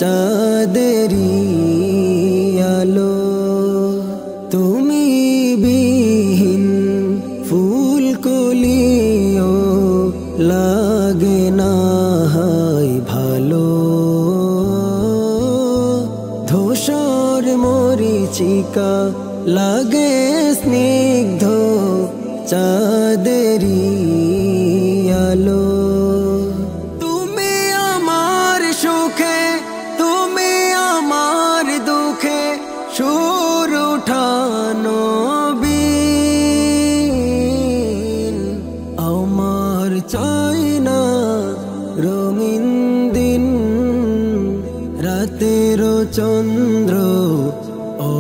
চাঁদেরি আলো। তুমি বিহীন ফুলকলিও লাগে না হয় ভালো। ধূসর মরিচিকা লাগে স্নিগ্ধ চাঁদেরি আলো। তুমি আমার সুখে, তুমি আমার দুঃখে সুর উঠানো বিন। আমার চাই না রঙিন দিন, রাতের চন্দ্র ও